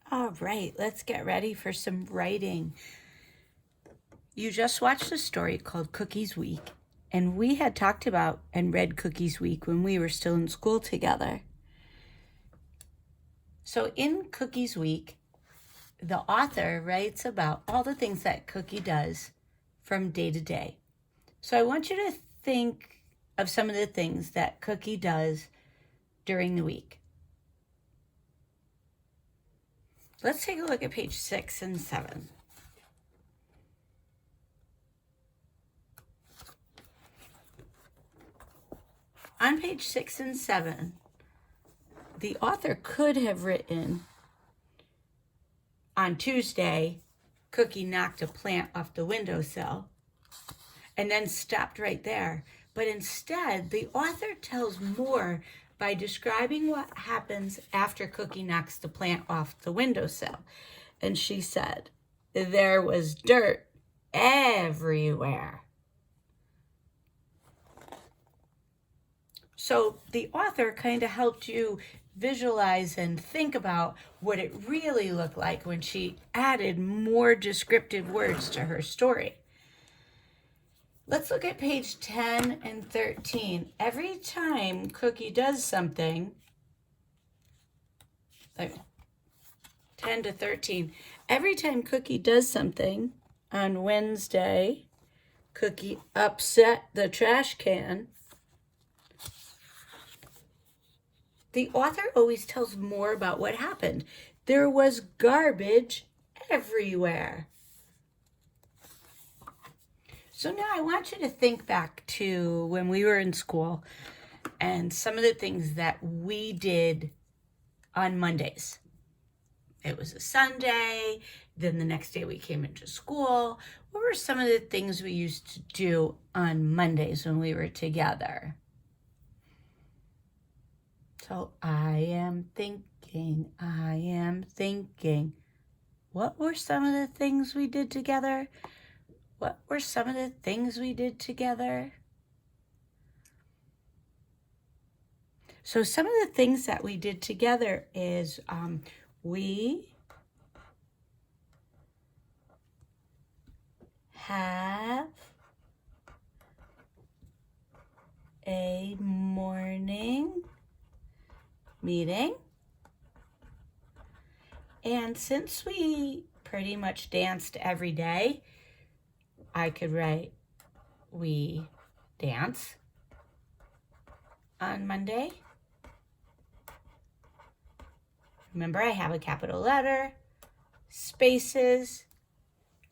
All right, let's get ready for some writing. You just watched a story called Cookies Week, and we had talked about and read Cookies Week when we were still in school together. So in Cookies Week, the author writes about all the things that Cookie does from day to day. So I want you to think of some of the things that Cookie does during the week. Let's take a look at page 6 and 7. On page 6 and 7, the author could have written, on Tuesday, Cookie knocked a plant off the windowsill, and then stopped right there. But instead, the author tells more by describing what happens after Cookie knocks the plant off the windowsill. And she said, there was dirt everywhere. So the author kind of helped you visualize and think about what it really looked like when she added more descriptive words to her story. Let's look at page 10 and 13. Every time Cookie does something, like 10 to 13, every time Cookie does something, on Wednesday, Cookie upset the trash can. The author always tells more about what happened. There was garbage everywhere. So now I want you to think back to when we were in school and some of the things that we did on Mondays. It was a Sunday, then the next day we came into school. What were some of the things we used to do on Mondays when we were together? So I am thinking. What were some of the things we did together? What were some of the things we did together? So some of the things that we did together is we have a morning meeting. And since we pretty much danced every day, I could write we dance on Monday. Remember, I have a capital letter, spaces,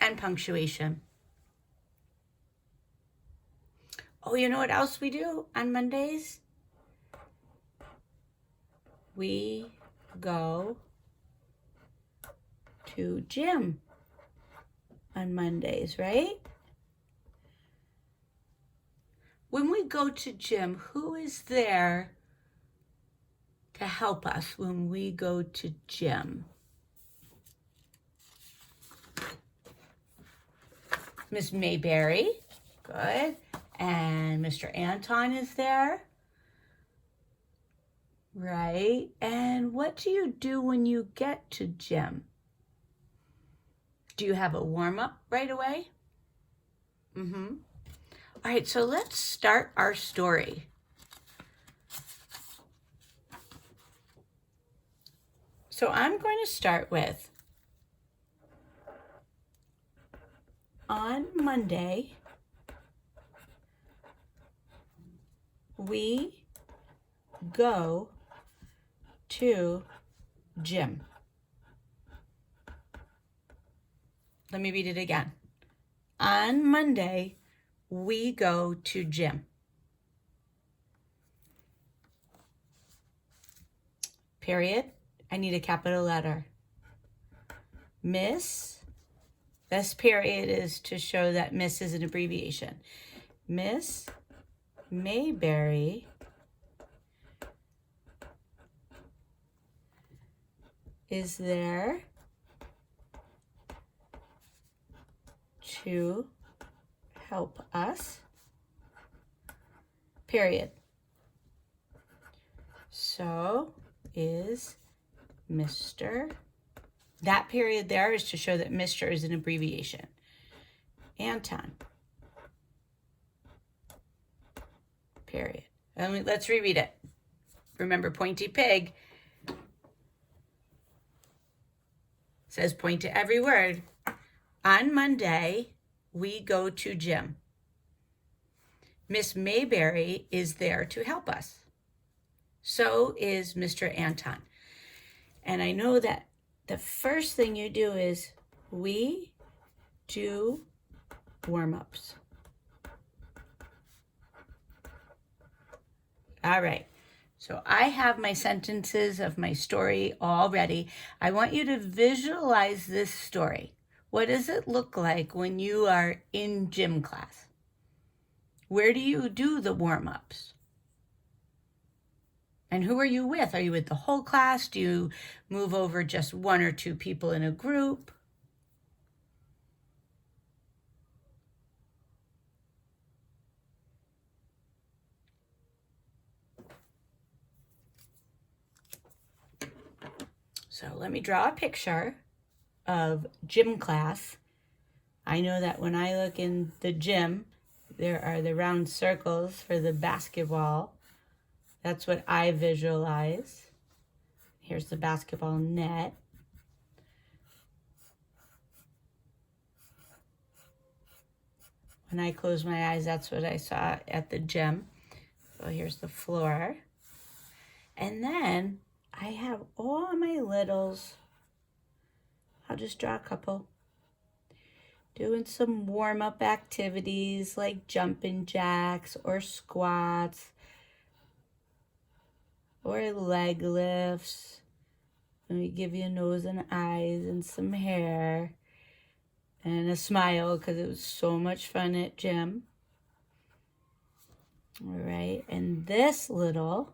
and punctuation. Oh, you know what else we do on Mondays? We go to gym on Mondays, right? When we go to gym, who is there to help us when we go to gym? Miss Mayberry, good. And Mr. Anton is there, right? And what do you do when you get to gym? Do you have a warm-up right away? All right, so let's start our story. So I'm going to start with, on Monday, we go to gym. Let me read it again. On Monday, we go to gym. Period. I need a capital letter. Miss. This period is to show that Miss is an abbreviation. Miss Mayberry is there to help us, period. So is Mr. That period there is to show that Mr. is an abbreviation. Anton. Period. And let's reread it. Remember, pointy pig says point to every word. On Monday, we go to gym. Miss Mayberry is there to help us. So is Mr. Anton. And I know that the first thing you do is we do warm-ups. All right. So I have my sentences of my story all ready. I want you to visualize this story. What does it look like when you are in gym class? Where do you do the warm-ups? And who are you with? Are you with the whole class? Do you move over just one or two people in a group? So let me draw a picture of gym class. I know that when I look in the gym, there are the round circles for the basketball. That's what I visualize. Here's the basketball net. When I close my eyes, that's what I saw at the gym. So here's the floor. And then I have all my littles. I'll just draw a couple. Doing some warm-up activities like jumping jacks or squats or leg lifts. Let me give you a nose and eyes and some hair and a smile because it was so much fun at gym. All right, and this little,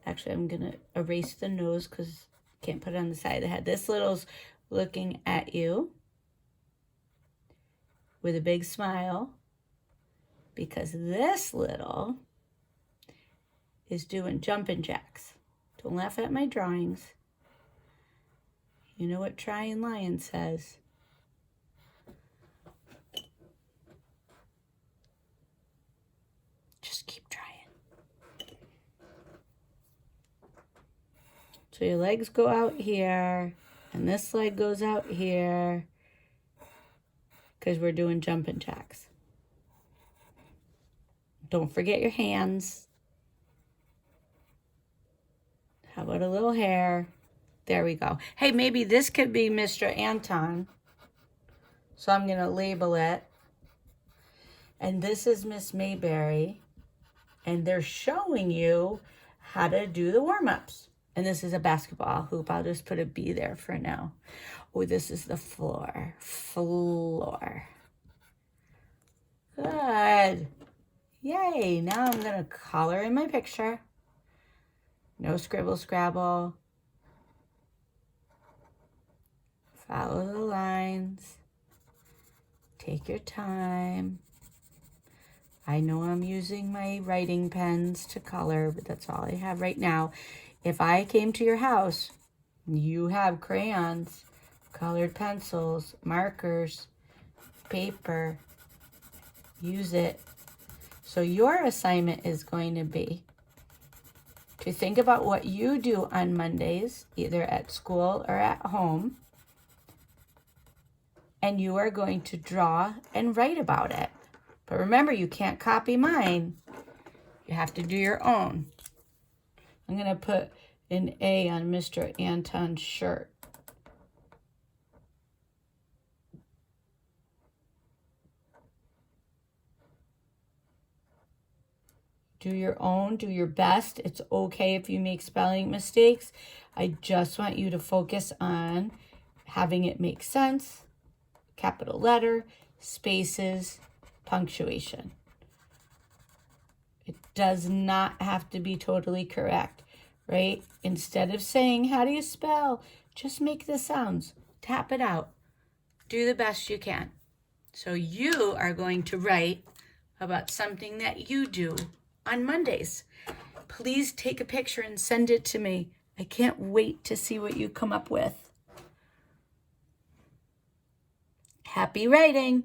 actually I'm gonna erase the nose because I can't put it on the side of the head. This little's looking at you with a big smile because this little is doing jumping jacks. Don't laugh at my drawings. You know what Trying Lion says. Just keep trying. So your legs go out here, and this leg goes out here, because we're doing jumping jacks. Don't forget your hands. How about a little hair? There we go. Hey, maybe this could be Mr. Anton. So I'm going to label it. And this is Miss Mayberry. And they're showing you how to do the warm-ups. And this is a basketball hoop. I'll just put a B there for now. Oh, this is the floor. Floor. Good. Yay. Now I'm going to color in my picture. No scribble scrabble. Follow the lines. Take your time. I know I'm using my writing pens to color, but that's all I have right now. If I came to your house, you have crayons, colored pencils, markers, paper. Use it. So your assignment is going to be to think about what you do on Mondays, either at school or at home. And you are going to draw and write about it. But remember, you can't copy mine. You have to do your own. I'm going to put an A on Mr. Anton's shirt. Do your own, do your best. It's okay if you make spelling mistakes. I just want you to focus on having it make sense, capital letter, spaces, punctuation. It does not have to be totally correct, right? Instead of saying, how do you spell? Just make the sounds. Tap it out. Do the best you can. So you are going to write about something that you do on Mondays. Please take a picture and send it to me. I can't wait to see what you come up with. Happy writing!